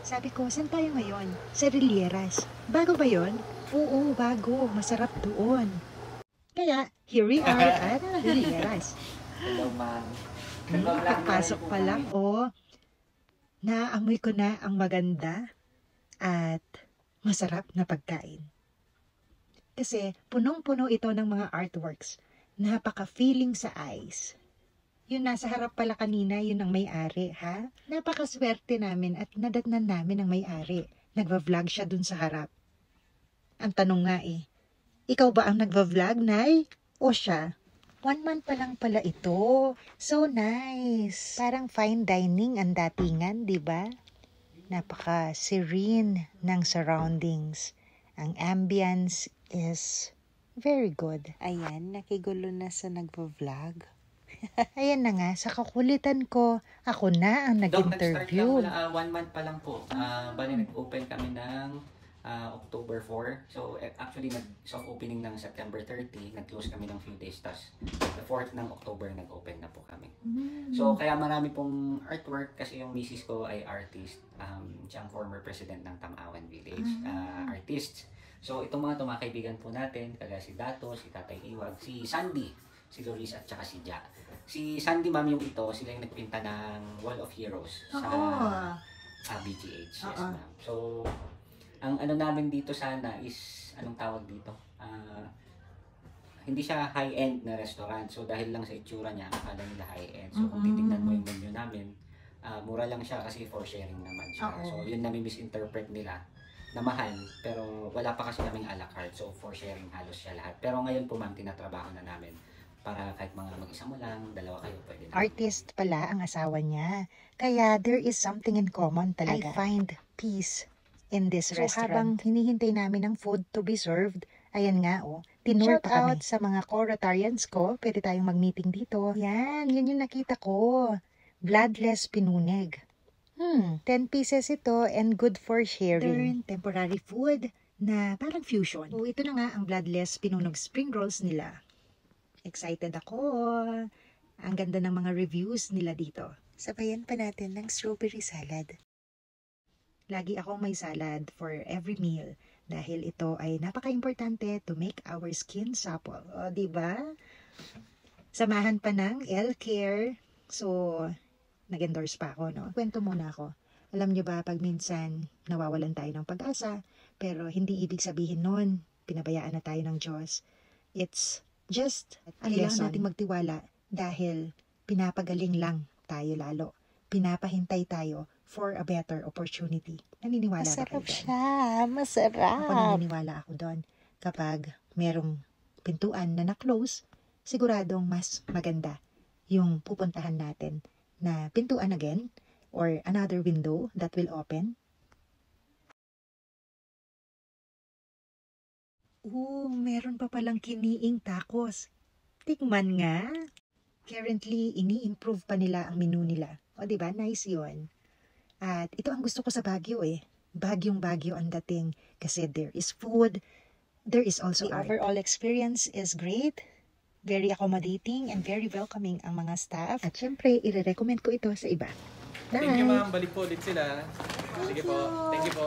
Sabi ko, saan tayo ngayon? Sa Relieras. Bago ba yon? Oo, bago. Masarap doon. Kaya, here we are at Relieras. Hello, ma'am. Pagpasok pa lang, naamoy ko na ang maganda at masarap na pagkain. Kasi punong-puno ito ng mga artworks. Napaka-feeling sa eyes. Yung nasa harap pala kanina, yun ang may-ari, ha? Napakaswerte namin at nadatnan namin ang may-ari. Nagva-vlog siya dun sa harap. Ang tanong nga ikaw ba ang nagva-vlog, Nay? O siya? 1 month pa lang pala ito. So nice. Parang fine dining ang datingan, di ba? Napaka-serene ng surroundings. Ang ambience is very good. Ayan, nakigulo na sa nagva-vlog. Ayan na nga, sa kakulitan ko, ako na ang nag-interview. Nag-start lang 1 month pa lang po. Bali nag-open kami ng October 4. So actually nag-soft opening ng September 30, nag-close kami ng few days. Tapos the 4th ng October nag-open na po kami. So kaya marami pong artwork kasi yung misis ko ay artist. Siya ang former president ng Tamawan Village. Artist. So itong mga kaibigan po natin, kagaya si Dato, si Tatay Iwag, si Sandy, si Loris at saka si Ja. Si Sandy ma'am yung ito, sila yung nagpinta ng Wall of Heroes sa BGH. Yes ma'am. So, ang ano namin dito sana is, anong tawag dito? Hindi siya high-end na restaurant. So, dahil lang sa itsura niya, akala nila high-end. So, kung titignan mo yung menu namin, mura lang siya kasi for sharing naman siya. So, yun na misinterpret nila na mahal, pero wala pa kasi kaming a la carte. So, for sharing halos siya lahat. Pero ngayon po ma'am, tinatrabaho na namin para kahit mga mag-isa mo lang, dalawa kayo pwede na. Artist pala ang asawa niya. Kaya there is something in common talaga. I find peace in this restaurant. So habang hinihintay namin ang food to be served, ayan nga tinur pa kami. Shout out sa mga co-Rotarians ko, pwede tayong mag-meeting dito. Yan, yun yung nakita ko. Bloodless pinuneg. 10 pieces ito and good for sharing. Temporary food na parang fusion. So ito na nga ang bloodless pinunog spring rolls nila. Excited ako. Ang ganda ng mga reviews nila dito. Sabayan pa natin ng strawberry salad. Lagi akong may salad for every meal dahil ito ay napaka-importante to make our skin supple. O, diba? Samahan pa ng L-Care. So, nag-endorse pa ako, no? Kwento muna ako. Alam nyo ba, pag minsan nawawalan tayo ng pag-asa, pero hindi ibig sabihin nun, pinabayaan na tayo ng Diyos. It's just a lesson. Nating magtiwala dahil pinapagaling lang tayo lalo. Pinapahintay tayo for a better opportunity. Naniniwala ba kayo doon? Masarap siya. Masarap. Ako naniniwala ako doon. Kapag merong pintuan na na-close, siguradong mas maganda yung pupuntahan natin na pintuan again or another window that will open. Meron pa palang kiniing tacos. Tikman nga. Currently, ini-improve pa nila ang menu nila. O, diba? Nice yun. At ito ang gusto ko sa Baguio Bagyong-Bagyo ang dating. Kasi there is food, there is also art. The overall experience is great. Very accommodating and very welcoming ang mga staff. At syempre, i-recommend ko ito sa iba. Bye! Thank you ma'am. Balik po ulit sila. Sige po. Thank you po.